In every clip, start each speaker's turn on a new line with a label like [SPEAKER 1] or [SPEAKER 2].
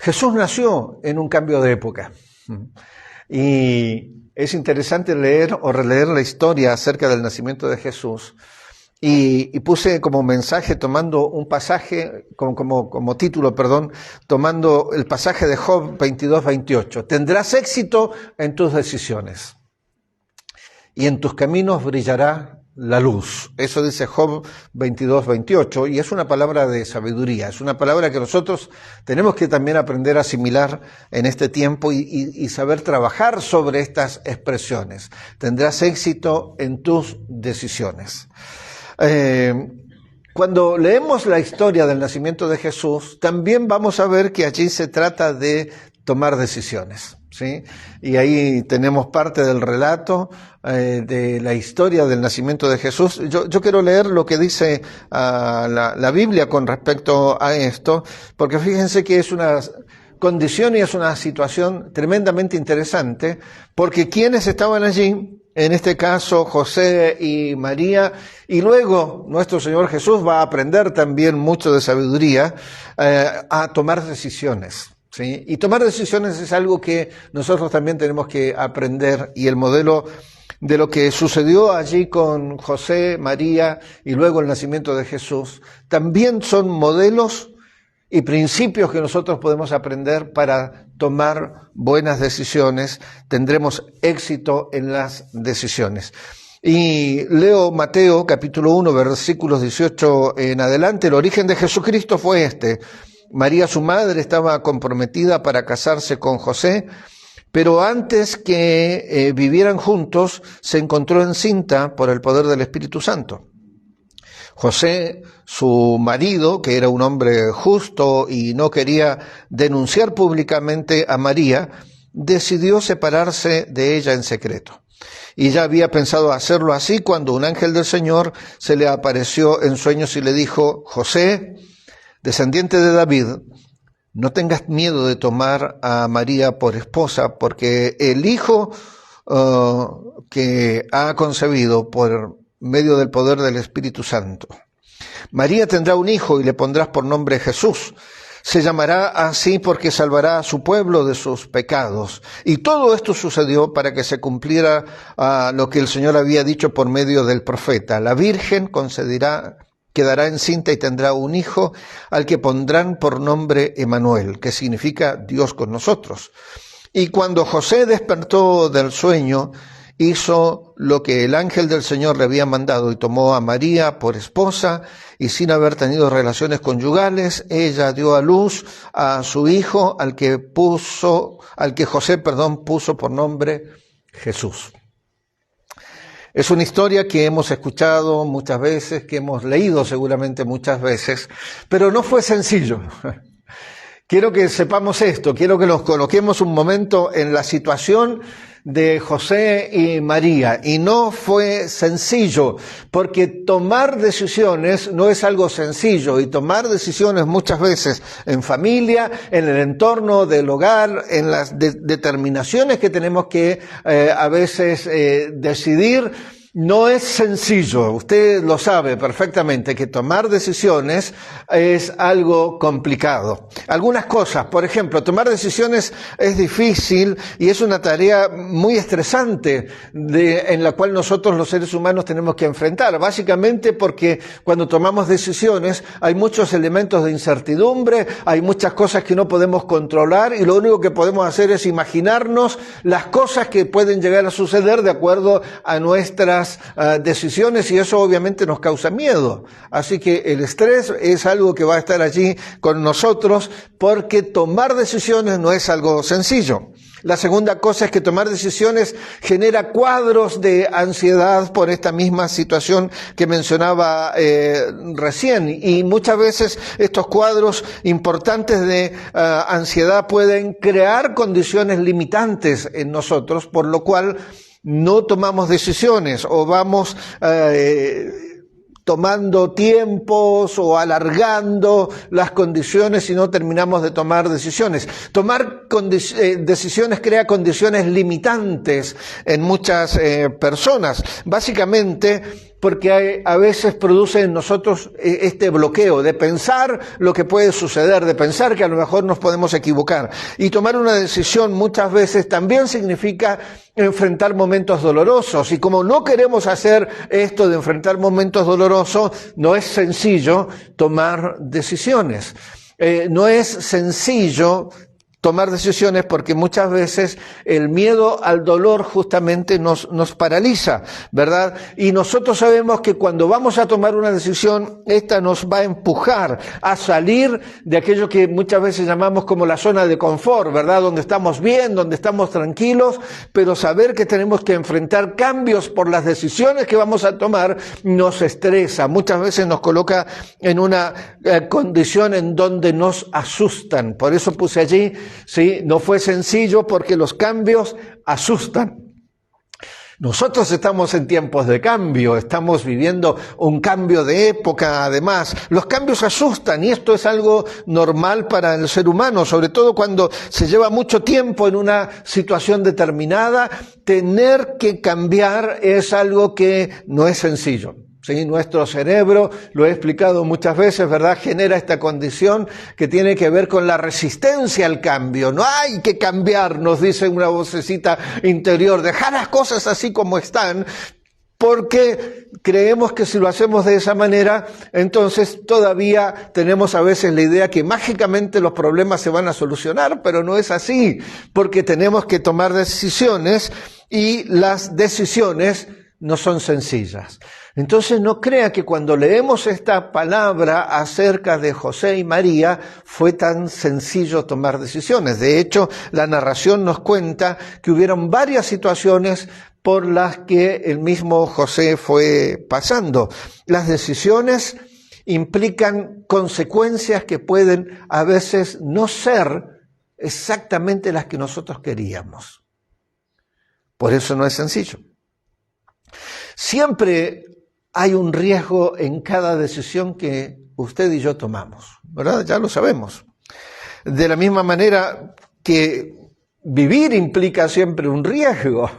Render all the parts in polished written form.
[SPEAKER 1] Jesús nació en un cambio de época. Y es interesante leer o releer la historia acerca del nacimiento de Jesús. Y puse como mensaje tomando un pasaje, como título, tomando el pasaje de Job 22-28. Tendrás éxito en tus decisiones y en tus caminos brillará la luz. Eso dice Job 22-28 y es una palabra de sabiduría. Es una palabra que nosotros tenemos que también aprender a asimilar en este tiempo y saber trabajar sobre estas expresiones. Tendrás éxito en tus decisiones. Cuando leemos la historia del nacimiento de Jesús, también vamos a ver que allí se trata de tomar decisiones, ¿sí? Y ahí tenemos parte del relato de la historia del nacimiento de Jesús. Yo quiero leer lo que dice la Biblia con respecto a esto, porque fíjense que es una condición y es una situación tremendamente interesante, porque quienes estaban allí, en este caso José y María, y luego nuestro Señor Jesús va a aprender también mucho de sabiduría a tomar decisiones, ¿sí? Y tomar decisiones es algo que nosotros también tenemos que aprender, y el modelo de lo que sucedió allí con José, María y luego el nacimiento de Jesús, también son modelos y principios que nosotros podemos aprender para tomar buenas decisiones. Tendremos éxito en las decisiones. Y leo Mateo capítulo 1, versículos 18 en adelante. El origen de Jesucristo fue este. María, su madre, estaba comprometida para casarse con José, pero antes que vivieran juntos, se encontró encinta por el poder del Espíritu Santo. José, su marido, que era un hombre justo y no quería denunciar públicamente a María, decidió separarse de ella en secreto. Y ya había pensado hacerlo así cuando un ángel del Señor se le apareció en sueños y le dijo: José, descendiente de David, no tengas miedo de tomar a María por esposa, porque el hijo que ha concebido por medio del poder del Espíritu Santo. María tendrá un hijo y le pondrás por nombre Jesús. Se llamará así porque salvará a su pueblo de sus pecados. Y todo esto sucedió para que se cumpliera lo que el Señor había dicho por medio del profeta. La Virgen quedará encinta y tendrá un hijo al que pondrán por nombre Emmanuel, que significa Dios con nosotros. Y cuando José despertó del sueño, hizo lo que el ángel del Señor le había mandado y tomó a María por esposa, y sin haber tenido relaciones conyugales, ella dio a luz a su hijo, al que José puso por nombre Jesús. Es una historia que hemos escuchado muchas veces, que hemos leído seguramente muchas veces, pero no fue sencillo. Quiero que sepamos esto, quiero que nos coloquemos un momento en la situación de José y María, y no fue sencillo, porque tomar decisiones no es algo sencillo, y tomar decisiones muchas veces en familia, en el entorno del hogar, en las determinaciones que tenemos que a veces decidir, no es sencillo. Usted lo sabe perfectamente, que tomar decisiones es algo complicado. Algunas cosas, por ejemplo, tomar decisiones es difícil y es una tarea muy estresante en la cual nosotros los seres humanos tenemos que enfrentar. Básicamente porque cuando tomamos decisiones hay muchos elementos de incertidumbre, hay muchas cosas que no podemos controlar y lo único que podemos hacer es imaginarnos las cosas que pueden llegar a suceder de acuerdo a nuestras decisiones, y eso obviamente nos causa miedo. Así que el estrés es algo que va a estar allí con nosotros, porque tomar decisiones no es algo sencillo. La segunda cosa es que tomar decisiones genera cuadros de ansiedad por esta misma situación que mencionaba recién, y muchas veces estos cuadros importantes de ansiedad pueden crear condiciones limitantes en nosotros, por lo cual no tomamos decisiones o vamos tomando tiempos o alargando las condiciones y no terminamos de tomar decisiones. Tomar decisiones crea condiciones limitantes en muchas personas. Básicamente porque a veces produce en nosotros este bloqueo de pensar lo que puede suceder, de pensar que a lo mejor nos podemos equivocar. Y tomar una decisión muchas veces también significa enfrentar momentos dolorosos. Y como no queremos hacer esto de enfrentar momentos dolorosos, no es sencillo tomar decisiones. No es sencillo tomar decisiones porque muchas veces el miedo al dolor justamente nos paraliza, ¿verdad? Y nosotros sabemos que cuando vamos a tomar una decisión, esta nos va a empujar a salir de aquello que muchas veces llamamos como la zona de confort, ¿verdad? Donde estamos bien, donde estamos tranquilos, pero saber que tenemos que enfrentar cambios por las decisiones que vamos a tomar nos estresa, muchas veces nos coloca en una condición en donde nos asustan. Por eso puse allí, sí, no fue sencillo porque los cambios asustan. Nosotros estamos en tiempos de cambio, estamos viviendo un cambio de época, además. Los cambios asustan y esto es algo normal para el ser humano, sobre todo cuando se lleva mucho tiempo en una situación determinada. Tener que cambiar es algo que no es sencillo. Sí, nuestro cerebro, lo he explicado muchas veces, ¿verdad?, genera esta condición que tiene que ver con la resistencia al cambio. No hay que cambiar, nos dice una vocecita interior, dejar las cosas así como están, porque creemos que si lo hacemos de esa manera, entonces todavía tenemos a veces la idea que mágicamente los problemas se van a solucionar, pero no es así, porque tenemos que tomar decisiones y las decisiones no son sencillas. Entonces no crea que cuando leemos esta palabra acerca de José y María fue tan sencillo tomar decisiones. De hecho, la narración nos cuenta que hubieron varias situaciones por las que el mismo José fue pasando. Las decisiones implican consecuencias que pueden a veces no ser exactamente las que nosotros queríamos. Por eso no es sencillo. Siempre hay un riesgo en cada decisión que usted y yo tomamos, ¿verdad? Ya lo sabemos. De la misma manera que vivir implica siempre un riesgo.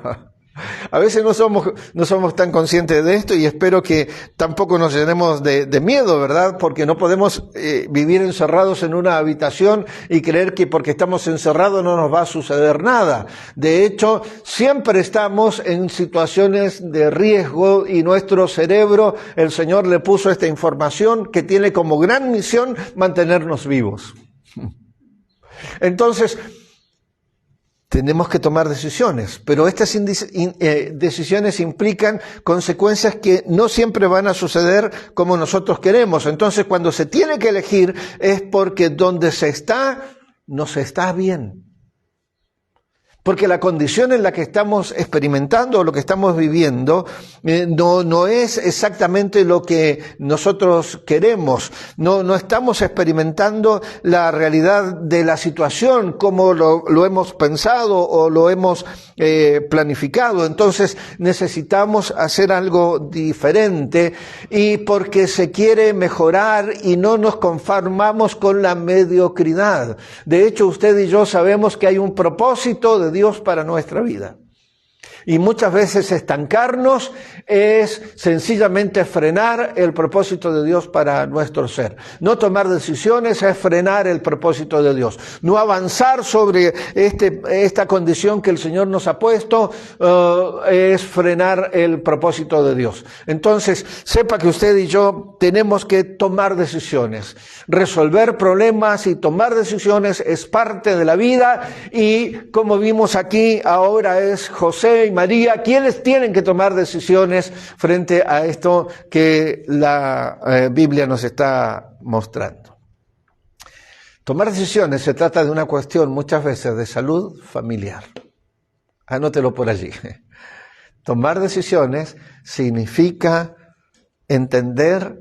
[SPEAKER 1] A veces no somos tan conscientes de esto y espero que tampoco nos llenemos de miedo, ¿verdad? Porque no podemos vivir encerrados en una habitación y creer que porque estamos encerrados no nos va a suceder nada. De hecho, siempre estamos en situaciones de riesgo y nuestro cerebro, el Señor le puso esta información que tiene como gran misión mantenernos vivos. Entonces, tenemos que tomar decisiones, pero estas decisiones implican consecuencias que no siempre van a suceder como nosotros queremos. Entonces, cuando se tiene que elegir es porque donde se está, no se está bien. Porque la condición en la que estamos experimentando o lo que estamos viviendo no es exactamente lo que nosotros queremos. No estamos experimentando la realidad de la situación como lo hemos pensado o lo hemos planificado. Entonces necesitamos hacer algo diferente y porque se quiere mejorar y no nos conformamos con la mediocridad. De hecho, usted y yo sabemos que hay un propósito de Dios para nuestra vida. Y muchas veces estancarnos es sencillamente frenar el propósito de Dios para nuestro ser. No tomar decisiones es frenar el propósito de Dios. No avanzar sobre esta condición que el Señor nos ha puesto es frenar el propósito de Dios. Entonces, sepa que usted y yo tenemos que tomar decisiones. Resolver problemas y tomar decisiones es parte de la vida y como vimos aquí, ahora es José y María quienes tienen que tomar decisiones frente a esto que la Biblia nos está mostrando. Tomar decisiones se trata de una cuestión muchas veces de salud familiar. Anótelo por allí. Tomar decisiones significa entender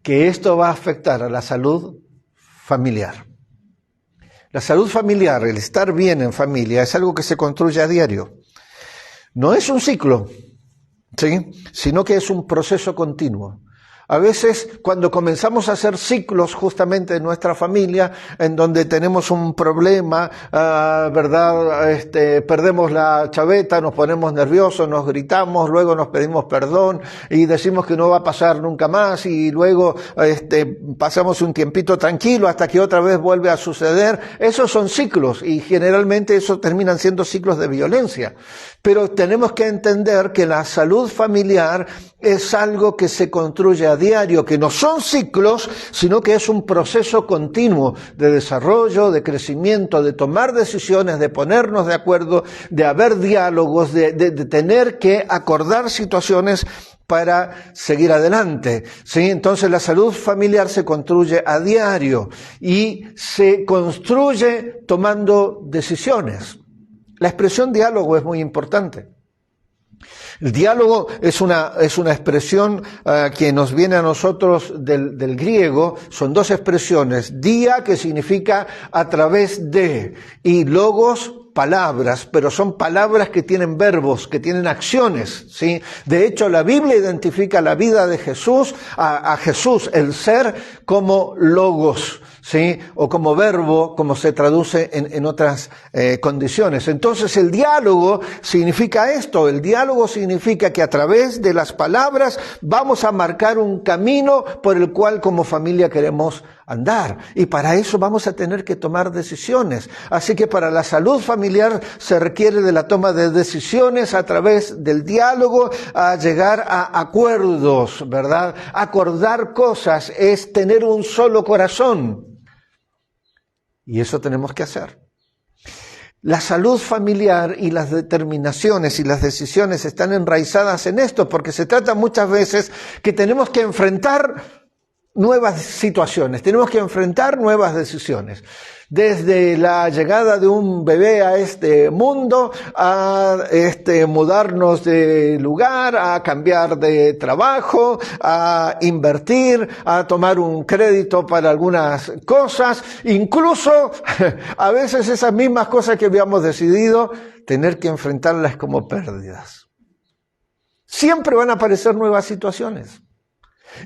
[SPEAKER 1] que esto va a afectar a la salud familiar. La salud familiar, el estar bien en familia, es algo que se construye a diario. No es un ciclo, ¿sí?, sino que es un proceso continuo. A veces cuando comenzamos a hacer ciclos justamente en nuestra familia, en donde tenemos un problema, ¿verdad? Perdemos la chaveta, nos ponemos nerviosos, nos gritamos, luego nos pedimos perdón y decimos que no va a pasar nunca más y luego pasamos un tiempito tranquilo hasta que otra vez vuelve a suceder. Esos son ciclos y generalmente esos terminan siendo ciclos de violencia. Pero tenemos que entender que la salud familiar es algo que se construye a diario, que no son ciclos, sino que es un proceso continuo de desarrollo, de crecimiento, de tomar decisiones, de ponernos de acuerdo, de haber diálogos, de tener que acordar situaciones para seguir adelante, ¿sí? Entonces la salud familiar se construye a diario y se construye tomando decisiones. La expresión diálogo es muy importante. El diálogo es una expresión que nos viene a nosotros del griego. Son dos expresiones. Dia, que significa a través de, y logos, palabras, pero son palabras que tienen verbos, que tienen acciones, ¿sí? De hecho, la Biblia identifica la vida de Jesús, a Jesús, el ser, como logos, ¿sí? O como verbo, como se traduce en otras condiciones. Entonces, el diálogo significa esto. El diálogo significa que a través de las palabras vamos a marcar un camino por el cual como familia queremos andar. Y para eso vamos a tener que tomar decisiones. Así que para la salud familiar se requiere de la toma de decisiones a través del diálogo, a llegar a acuerdos, ¿verdad? Acordar cosas es tener un solo corazón. Y eso tenemos que hacer. La salud familiar y las determinaciones y las decisiones están enraizadas en esto, porque se trata muchas veces que tenemos que enfrentar nuevas situaciones, tenemos que enfrentar nuevas decisiones. Desde la llegada de un bebé a este mundo, a mudarnos de lugar, a cambiar de trabajo, a invertir, a tomar un crédito para algunas cosas, incluso a veces esas mismas cosas que habíamos decidido, tener que enfrentarlas como pérdidas. Siempre van a aparecer nuevas situaciones.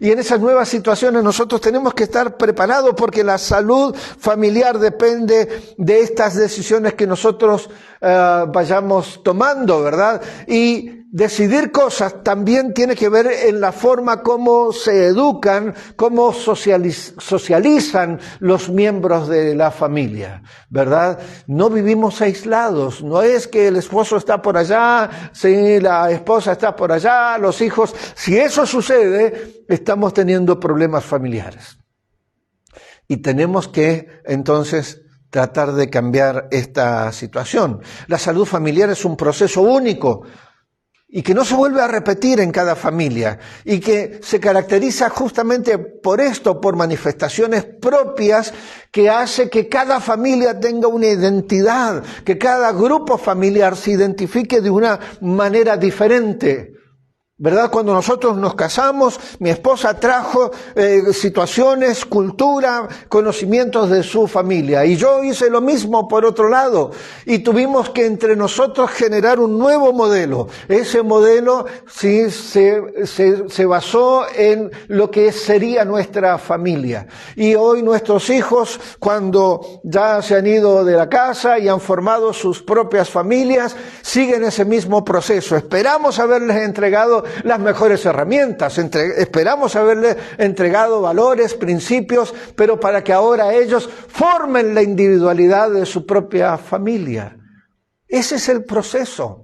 [SPEAKER 1] Y en esas nuevas situaciones nosotros tenemos que estar preparados porque la salud familiar depende de estas decisiones que nosotros vayamos tomando, ¿verdad? Y decidir cosas también tiene que ver en la forma como se educan, cómo socializan los miembros de la familia, ¿verdad? No vivimos aislados, no es que el esposo está por allá, si la esposa está por allá, los hijos. Si eso sucede, estamos teniendo problemas familiares. Y tenemos que, entonces, tratar de cambiar esta situación. La salud familiar es un proceso único y que no se vuelve a repetir en cada familia y que se caracteriza justamente por esto, por manifestaciones propias que hace que cada familia tenga una identidad, que cada grupo familiar se identifique de una manera diferente. ¿Verdad? Cuando nosotros nos casamos, mi esposa trajo situaciones, cultura, conocimientos de su familia. Y yo hice lo mismo por otro lado. Y tuvimos que entre nosotros generar un nuevo modelo. Ese modelo sí se basó en lo que sería nuestra familia. Y hoy nuestros hijos, cuando ya se han ido de la casa y han formado sus propias familias, siguen ese mismo proceso. Esperamos haberles entregado las mejores herramientas, esperamos haberle entregado valores, principios, pero para que ahora ellos formen la individualidad de su propia familia. Ese es el proceso,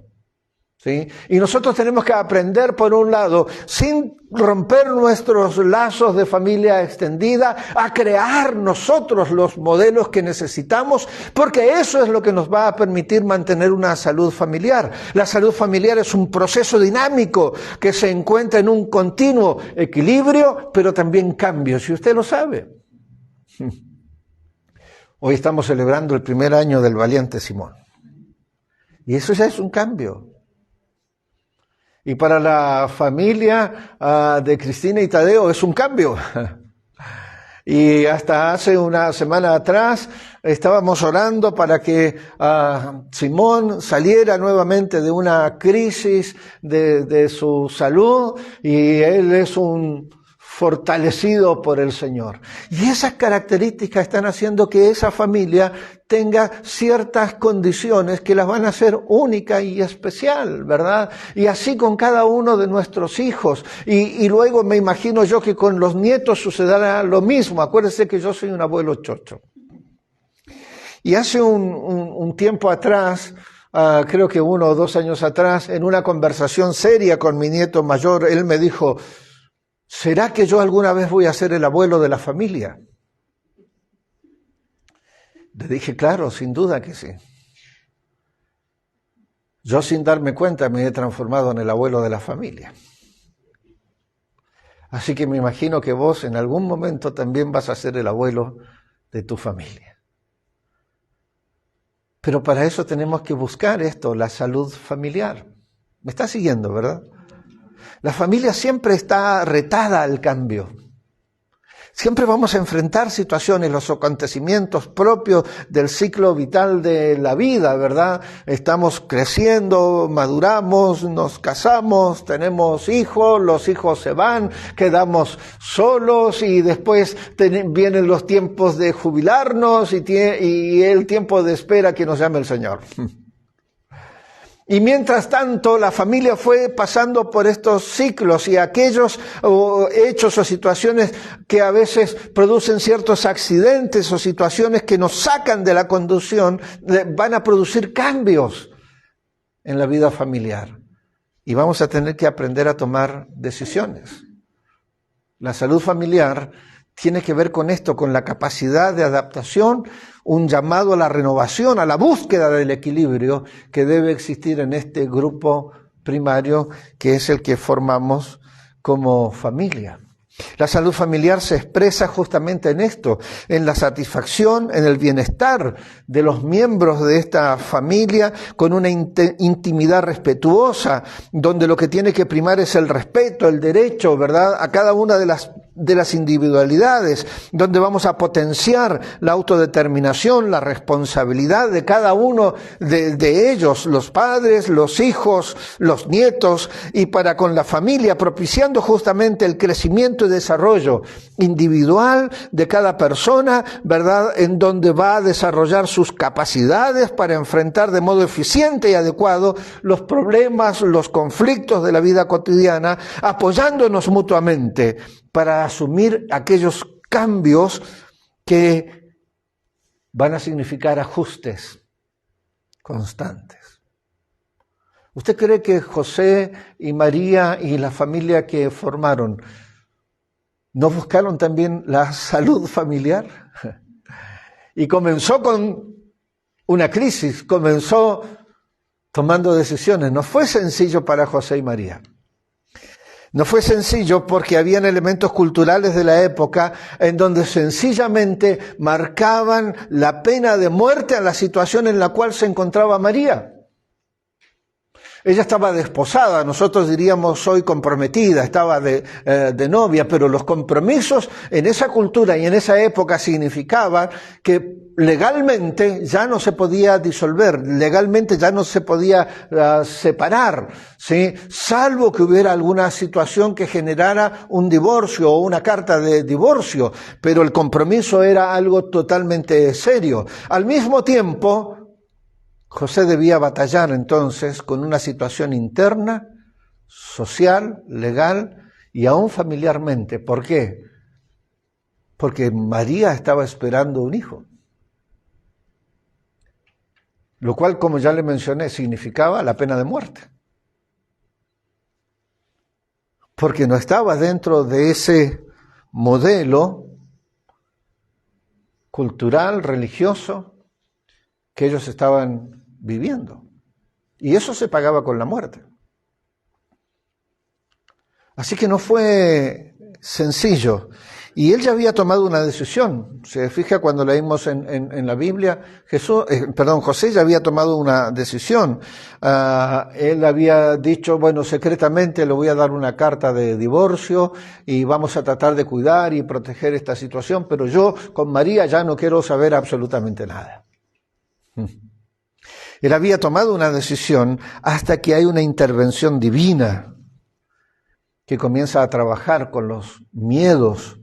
[SPEAKER 1] ¿sí? Y nosotros tenemos que aprender, por un lado, sin romper nuestros lazos de familia extendida, a crear nosotros los modelos que necesitamos, porque eso es lo que nos va a permitir mantener una salud familiar. La salud familiar es un proceso dinámico que se encuentra en un continuo equilibrio, pero también cambios, y usted lo sabe. Hoy estamos celebrando el primer año del valiente Simón. Y eso ya es un cambio. Y para la familia de Cristina y Tadeo es un cambio. Y hasta hace una semana atrás estábamos orando para que Simón saliera nuevamente de una crisis de su salud. Y él es un fortalecido por el Señor. Y esas características están haciendo que esa familia tenga ciertas condiciones que las van a hacer única y especial, ¿verdad? Y así con cada uno de nuestros hijos. Y luego me imagino yo que con los nietos sucederá lo mismo. Acuérdense que yo soy un abuelo chocho. Y hace un tiempo atrás, creo que 1 o 2 años atrás, en una conversación seria con mi nieto mayor, él me dijo: ¿será que yo alguna vez voy a ser el abuelo de la familia? Le dije, claro, sin duda que sí. Yo sin darme cuenta me he transformado en el abuelo de la familia. Así que me imagino que vos en algún momento también vas a ser el abuelo de tu familia. Pero para eso tenemos que buscar esto, la salud familiar. ¿Me está siguiendo, verdad? La familia siempre está retada al cambio. Siempre vamos a enfrentar situaciones, los acontecimientos propios del ciclo vital de la vida, ¿verdad? Estamos creciendo, maduramos, nos casamos, tenemos hijos, los hijos se van, quedamos solos y después vienen los tiempos de jubilarnos y el tiempo de espera que nos llame el Señor. Y mientras tanto, la familia fue pasando por estos ciclos y aquellos hechos o situaciones que a veces producen ciertos accidentes o situaciones que nos sacan de la conducción, van a producir cambios en la vida familiar. Y vamos a tener que aprender a tomar decisiones. La salud familiar tiene que ver con esto, con la capacidad de adaptación, un llamado a la renovación, a la búsqueda del equilibrio que debe existir en este grupo primario que es el que formamos como familia. La salud familiar se expresa justamente en esto, en la satisfacción, en el bienestar de los miembros de esta familia, con una intimidad respetuosa, donde lo que tiene que primar es el respeto, el derecho, ¿verdad?, a cada una de las individualidades, donde vamos a potenciar la autodeterminación, la responsabilidad de cada uno de ellos, los padres, los hijos, los nietos, y para con la familia, propiciando justamente el crecimiento y desarrollo individual de cada persona, ¿verdad?, en donde va a desarrollar sus capacidades para enfrentar de modo eficiente y adecuado los problemas, los conflictos de la vida cotidiana, apoyándonos mutuamente para asumir aquellos cambios que van a significar ajustes constantes. ¿Usted cree que José y María y la familia que formaron no buscaron también la salud familiar? Y comenzó con una crisis, comenzó tomando decisiones. No fue sencillo para José y María. No fue sencillo porque habían elementos culturales de la época en donde sencillamente marcaban la pena de muerte a la situación en la cual se encontraba María. Ella estaba desposada, nosotros diríamos hoy comprometida, estaba de novia, pero los compromisos en esa cultura y en esa época significaban que legalmente ya no se podía disolver, legalmente ya no se podía separar, ¿sí?, salvo que hubiera alguna situación que generara un divorcio o una carta de divorcio, pero el compromiso era algo totalmente serio. Al mismo tiempo, José debía batallar entonces con una situación interna, social, legal y aún familiarmente. ¿Por qué? Porque María estaba esperando un hijo. Lo cual, como ya le mencioné, significaba la pena de muerte. Porque no estaba dentro de ese modelo cultural, religioso, que ellos estaban viviendo. Y eso se pagaba con la muerte. Así que no fue sencillo. Y él ya había tomado una decisión. Se fija cuando leímos en la Biblia, José ya había tomado una decisión. Él había dicho, bueno, secretamente le voy a dar una carta de divorcio y vamos a tratar de cuidar y proteger esta situación, pero yo con María ya no quiero saber absolutamente nada. Él había tomado una decisión hasta que hay una intervención divina que comienza a trabajar con los miedos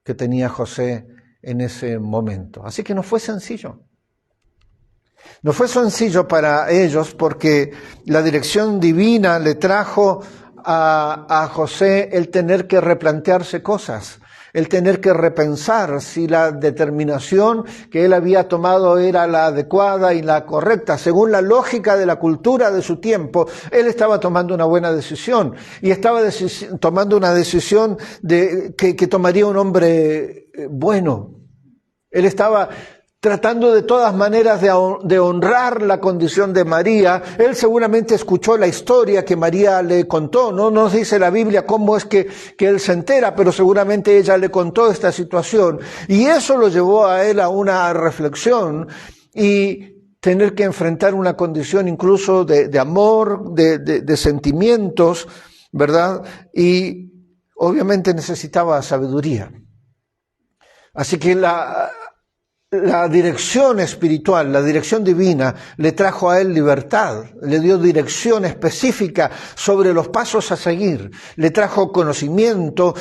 [SPEAKER 1] que tenía José en ese momento. Así que no fue sencillo. No fue sencillo para ellos porque la dirección divina le trajo a José el tener que replantearse cosas, el tener que repensar si la determinación que él había tomado era la adecuada y la correcta. Según la lógica de la cultura de su tiempo, él estaba tomando una buena decisión y estaba tomando una decisión que tomaría un hombre bueno. Él estaba tratando de todas maneras de honrar la condición de María. Él seguramente escuchó la historia que María le contó. No nos dice la Biblia cómo es que él se entera, pero seguramente ella le contó esta situación. Y eso lo llevó a él a una reflexión y tener que enfrentar una condición incluso de amor, de sentimientos, ¿verdad? Y obviamente necesitaba sabiduría. Así que la dirección espiritual, la dirección divina, le trajo a él libertad, le dio dirección específica sobre los pasos a seguir, le trajo conocimiento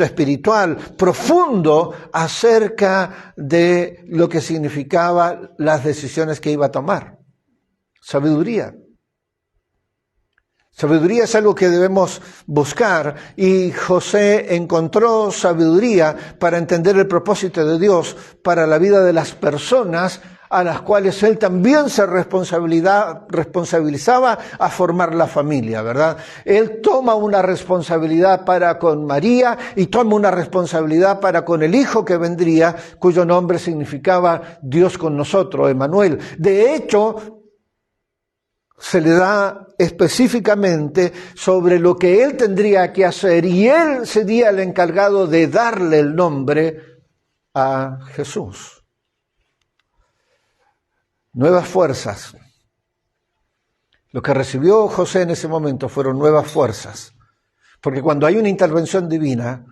[SPEAKER 1] espiritual profundo acerca de lo que significaba las decisiones que iba a tomar. Sabiduría. Sabiduría es algo que debemos buscar y José encontró sabiduría para entender el propósito de Dios para la vida de las personas a las cuales él también se responsabilizaba a formar la familia, ¿verdad? Él toma una responsabilidad para con María y toma una responsabilidad para con el hijo que vendría, cuyo nombre significaba Dios con nosotros, Emmanuel. De hecho, se le da específicamente sobre lo que él tendría que hacer y él sería el encargado de darle el nombre a Jesús. Nuevas fuerzas. Lo que recibió José en ese momento fueron nuevas fuerzas, porque cuando hay una intervención divina,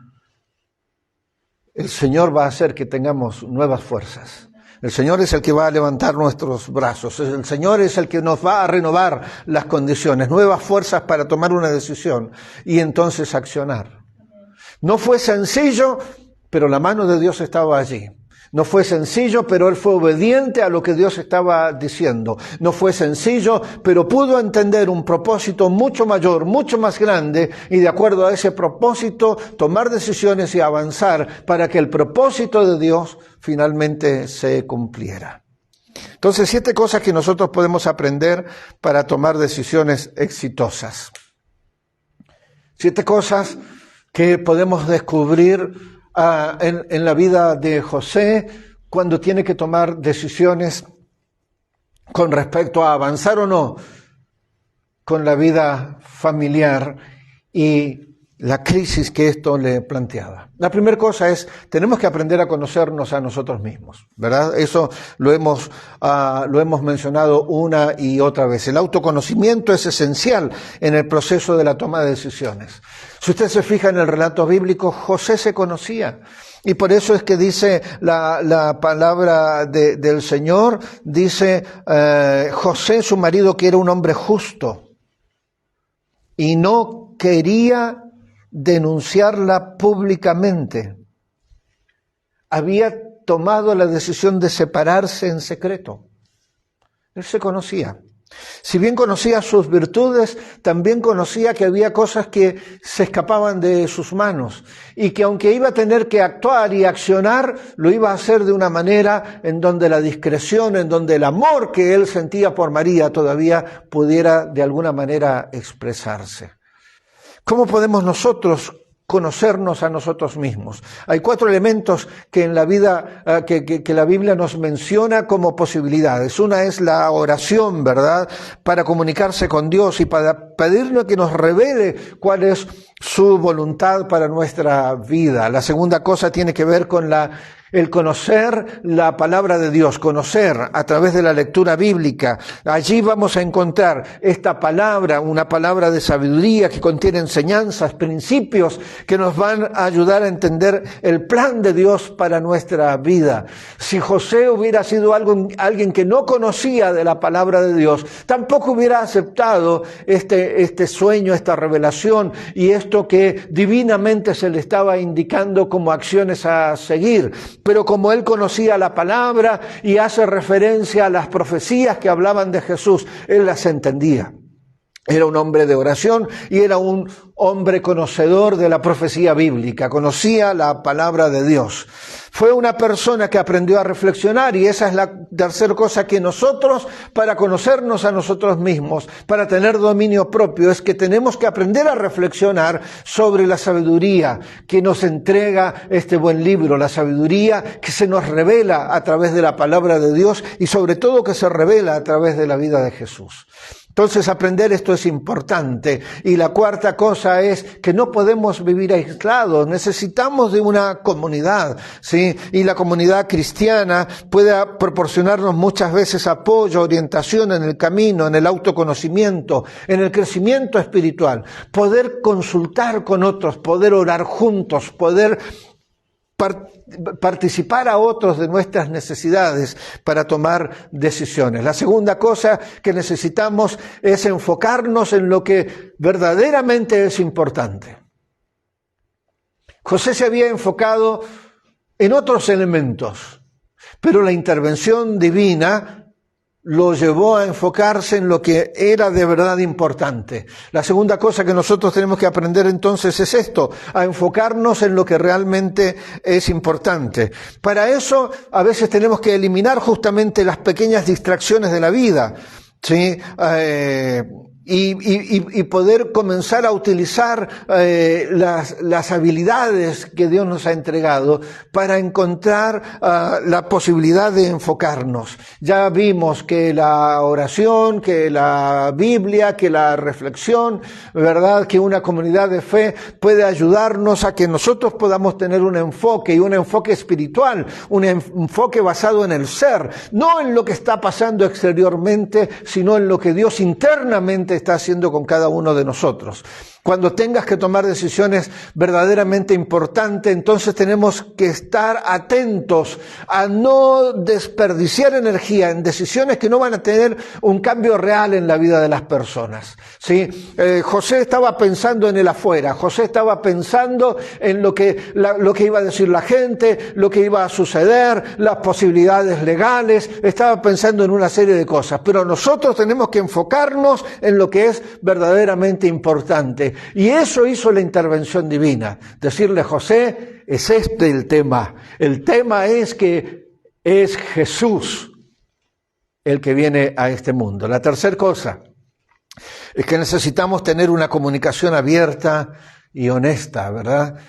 [SPEAKER 1] el Señor va a hacer que tengamos nuevas fuerzas. El Señor es el que va a levantar nuestros brazos. El Señor es el que nos va a renovar las condiciones, nuevas fuerzas para tomar una decisión y entonces accionar. No fue sencillo, pero la mano de Dios estaba allí. No fue sencillo, pero él fue obediente a lo que Dios estaba diciendo. No fue sencillo, pero pudo entender un propósito mucho mayor, mucho más grande, y de acuerdo a ese propósito, tomar decisiones y avanzar para que el propósito de Dios finalmente se cumpliera. Entonces, 7 cosas que nosotros podemos aprender para tomar decisiones exitosas. 7 cosas que podemos descubrir en la vida de José cuando tiene que tomar decisiones con respecto a avanzar o no con la vida familiar y la crisis que esto le planteaba. La primera cosa es, tenemos que aprender a conocernos a nosotros mismos, ¿verdad? Eso lo hemos mencionado una y otra vez. El autoconocimiento es esencial en el proceso de la toma de decisiones. Si usted se fija en el relato bíblico, José se conocía. Y por eso es que dice la palabra del Señor, dice José, su marido, que era un hombre justo y no quería denunciarla públicamente. Había tomado la decisión de separarse en secreto. Él se conocía. Si bien conocía sus virtudes, también conocía que había cosas que se escapaban de sus manos y que aunque iba a tener que actuar y accionar, lo iba a hacer de una manera en donde la discreción, en donde el amor que él sentía por María todavía pudiera de alguna manera expresarse. ¿Cómo podemos nosotros conocernos a nosotros mismos? Hay 4 elementos que en la vida, que la Biblia nos menciona como posibilidades. Una es la oración, ¿verdad? Para comunicarse con Dios y para pedirle que nos revele cuál es su voluntad para nuestra vida. La segunda cosa tiene que ver con la El conocer la palabra de Dios, conocer a través de la lectura bíblica. Allí vamos a encontrar esta palabra, una palabra de sabiduría que contiene enseñanzas, principios que nos van a ayudar a entender el plan de Dios para nuestra vida. Si José hubiera sido alguien que no conocía de la palabra de Dios, tampoco hubiera aceptado este sueño, esta revelación y esto que divinamente se le estaba indicando como acciones a seguir. Pero como él conocía la palabra y hace referencia a las profecías que hablaban de Jesús, él las entendía. Era un hombre de oración y era un hombre conocedor de la profecía bíblica, conocía la palabra de Dios. Fue una persona que aprendió a reflexionar y esa es la tercera cosa que nosotros, para conocernos a nosotros mismos, para tener dominio propio, es que tenemos que aprender a reflexionar sobre la sabiduría que nos entrega este buen libro, la sabiduría que se nos revela a través de la palabra de Dios y sobre todo que se revela a través de la vida de Jesús. Entonces aprender esto es importante. Y la cuarta cosa es que no podemos vivir aislados, necesitamos de una comunidad, ¿sí? Y la comunidad cristiana puede proporcionarnos muchas veces apoyo, orientación en el camino, en el autoconocimiento, en el crecimiento espiritual. Poder consultar con otros, poder orar juntos, poder participar a otros de nuestras necesidades para tomar decisiones. La segunda cosa que necesitamos es enfocarnos en lo que verdaderamente es importante. José se había enfocado en otros elementos, pero la intervención divina lo llevó a enfocarse en lo que era de verdad importante. La segunda cosa que nosotros tenemos que aprender entonces es esto, a enfocarnos en lo que realmente es importante. Para eso a veces tenemos que eliminar justamente las pequeñas distracciones de la vida, ¿sí? Y poder comenzar a utilizar las habilidades que Dios nos ha entregado para encontrar la posibilidad de enfocarnos. Ya vimos que la oración, que la Biblia, que la reflexión, ¿verdad? Que una comunidad de fe puede ayudarnos a que nosotros podamos tener un enfoque y un enfoque espiritual, un enfoque basado en el ser, no en lo que está pasando exteriormente, sino en lo que Dios internamente está haciendo con cada uno de nosotros. Cuando tengas que tomar decisiones verdaderamente importantes, entonces tenemos que estar atentos a no desperdiciar energía en decisiones que no van a tener un cambio real en la vida de las personas. ¿Sí? José estaba pensando en el afuera, José estaba pensando en lo que iba a decir la gente, lo que iba a suceder, las posibilidades legales, estaba pensando en una serie de cosas. Pero nosotros tenemos que enfocarnos en lo que es verdaderamente importante. Y eso hizo la intervención divina. Decirle, José, es este el tema. El tema es que es Jesús el que viene a este mundo. La tercera cosa es que necesitamos tener una comunicación abierta y honesta, ¿verdad?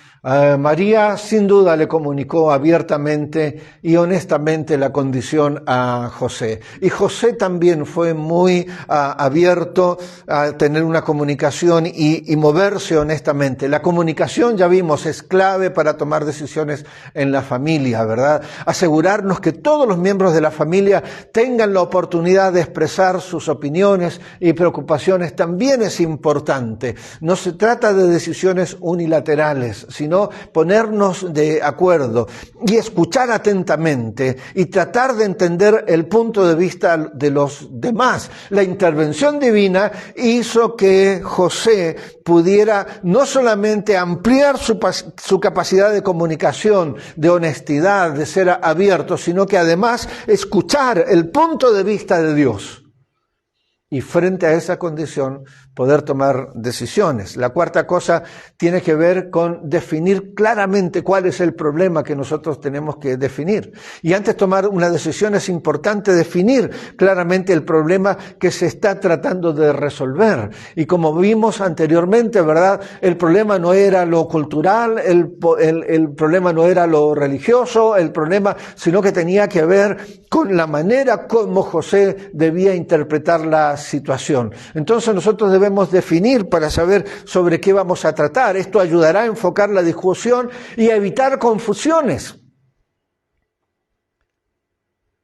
[SPEAKER 1] María sin duda le comunicó abiertamente y honestamente la condición a José. Y José también fue muy abierto a tener una comunicación y moverse honestamente. La comunicación, ya vimos, es clave para tomar decisiones en la familia, ¿verdad? Asegurarnos que todos los miembros de la familia tengan la oportunidad de expresar sus opiniones y preocupaciones también es importante. No se trata de decisiones unilaterales, sino ponernos de acuerdo y escuchar atentamente y tratar de entender el punto de vista de los demás. La intervención divina hizo que José pudiera no solamente ampliar su capacidad de comunicación, de honestidad, de ser abierto, sino que además escuchar el punto de vista de Dios. Y frente a esa condición, poder tomar decisiones. La cuarta cosa tiene que ver con definir claramente cuál es el problema que nosotros tenemos que definir. Y antes de tomar una decisión es importante definir claramente el problema que se está tratando de resolver. Y como vimos anteriormente, ¿verdad? El problema no era lo cultural, el problema no era lo religioso, el problema, sino que tenía que ver con la manera como José debía interpretar la situación. Entonces nosotros debemos definir para saber sobre qué vamos a tratar. Esto ayudará a enfocar la discusión y a evitar confusiones.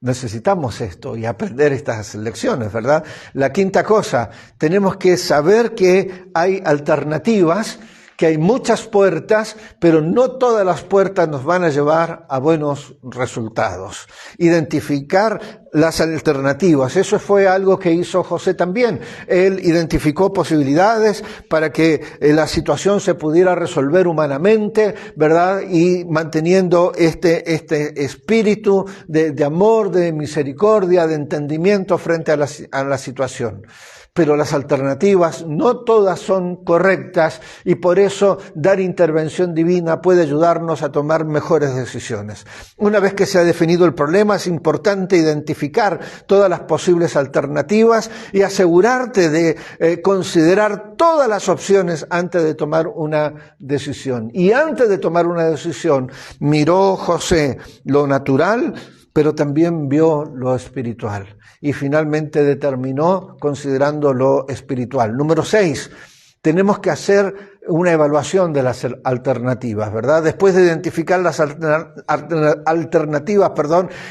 [SPEAKER 1] Necesitamos esto y aprender estas lecciones, ¿verdad? La quinta cosa, tenemos que saber que hay alternativas, que hay muchas puertas, pero no todas las puertas nos van a llevar a buenos resultados. Identificar las alternativas, eso fue algo que hizo José también. Él identificó posibilidades para que la situación se pudiera resolver humanamente, ¿verdad? Y manteniendo este espíritu de amor, de misericordia, de entendimiento frente a la situación. Pero las alternativas no todas son correctas y por eso dar intervención divina puede ayudarnos a tomar mejores decisiones. Una vez que se ha definido el problema, es importante identificar todas las posibles alternativas y asegurarte de considerar todas las opciones antes de tomar una decisión. Y antes de tomar una decisión, miró José lo natural, pero también vio lo espiritual. Y finalmente determinó considerando lo espiritual. Número 6, tenemos que hacer una evaluación de las alternativas, ¿verdad? Después de identificar las alternativas,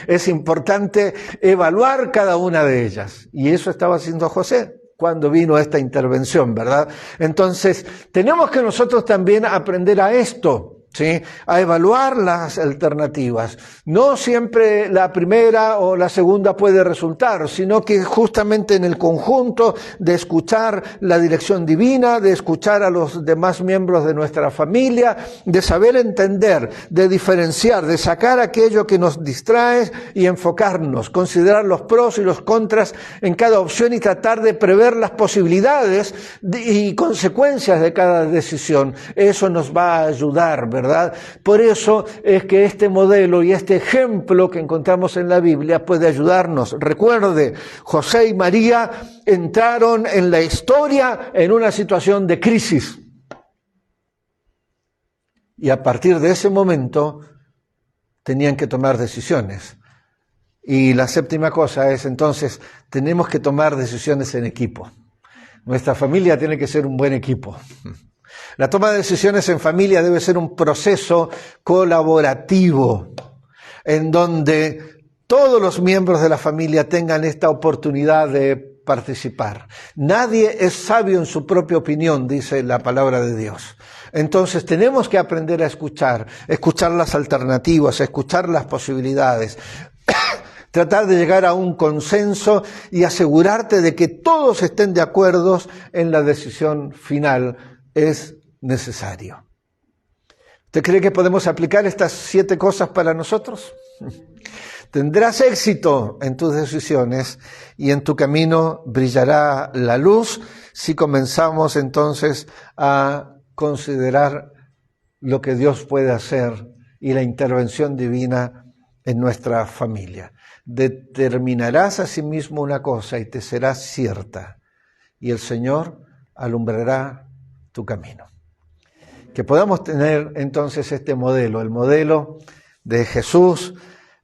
[SPEAKER 1] es importante evaluar cada una de ellas. Y eso estaba haciendo José cuando vino esta intervención, ¿verdad? Entonces, tenemos que nosotros también aprender a esto, ¿sí? A evaluar las alternativas. No siempre la primera o la segunda puede resultar, sino que justamente en el conjunto de escuchar la dirección divina, de escuchar a los demás miembros de nuestra familia, de saber entender, de diferenciar, de sacar aquello que nos distrae y enfocarnos, considerar los pros y los contras en cada opción y tratar de prever las posibilidades y consecuencias de cada decisión. Eso nos va a ayudar, ¿verdad? Por eso es que este modelo y este ejemplo que encontramos en la Biblia puede ayudarnos. Recuerde, José y María entraron en la historia en una situación de crisis. Y a partir de ese momento tenían que tomar decisiones. Y la séptima cosa es, entonces, tenemos que tomar decisiones en equipo. Nuestra familia tiene que ser un buen equipo. La toma de decisiones en familia debe ser un proceso colaborativo, en donde todos los miembros de la familia tengan esta oportunidad de participar. Nadie es sabio en su propia opinión, dice la palabra de Dios. Entonces tenemos que aprender a escuchar las alternativas, escuchar las posibilidades, tratar de llegar a un consenso y asegurarte de que todos estén de acuerdo en la decisión final. Es necesario. ¿Usted cree que podemos aplicar estas 7 cosas para nosotros? Tendrás éxito en tus decisiones y en tu camino brillará la luz si comenzamos entonces a considerar lo que Dios puede hacer y la intervención divina en nuestra familia. Determinarás a sí mismo una cosa y te será cierta, y el Señor alumbrará tu camino. Que podamos tener entonces este modelo, el modelo de Jesús,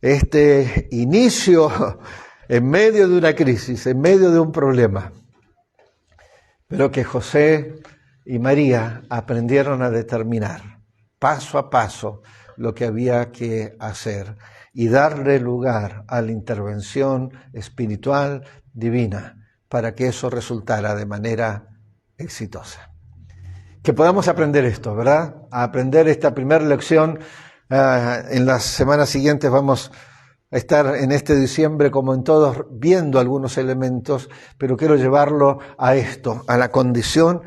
[SPEAKER 1] este inicio en medio de una crisis, en medio de un problema, pero que José y María aprendieron a determinar paso a paso lo que había que hacer y darle lugar a la intervención espiritual divina para que eso resultara de manera exitosa. Que podamos aprender esto, ¿verdad? A aprender esta primera lección. En las semanas siguientes vamos a estar en este diciembre, como en todos, viendo algunos elementos, pero quiero llevarlo a esto, a la condición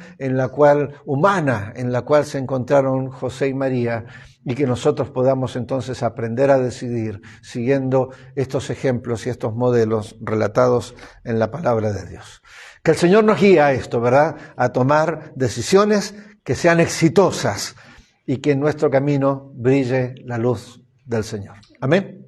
[SPEAKER 1] humana en la cual se encontraron José y María, y que nosotros podamos entonces aprender a decidir siguiendo estos ejemplos y estos modelos relatados en la palabra de Dios. Que el Señor nos guíe a esto, ¿verdad? A tomar decisiones que sean exitosas y que en nuestro camino brille la luz del Señor. Amén.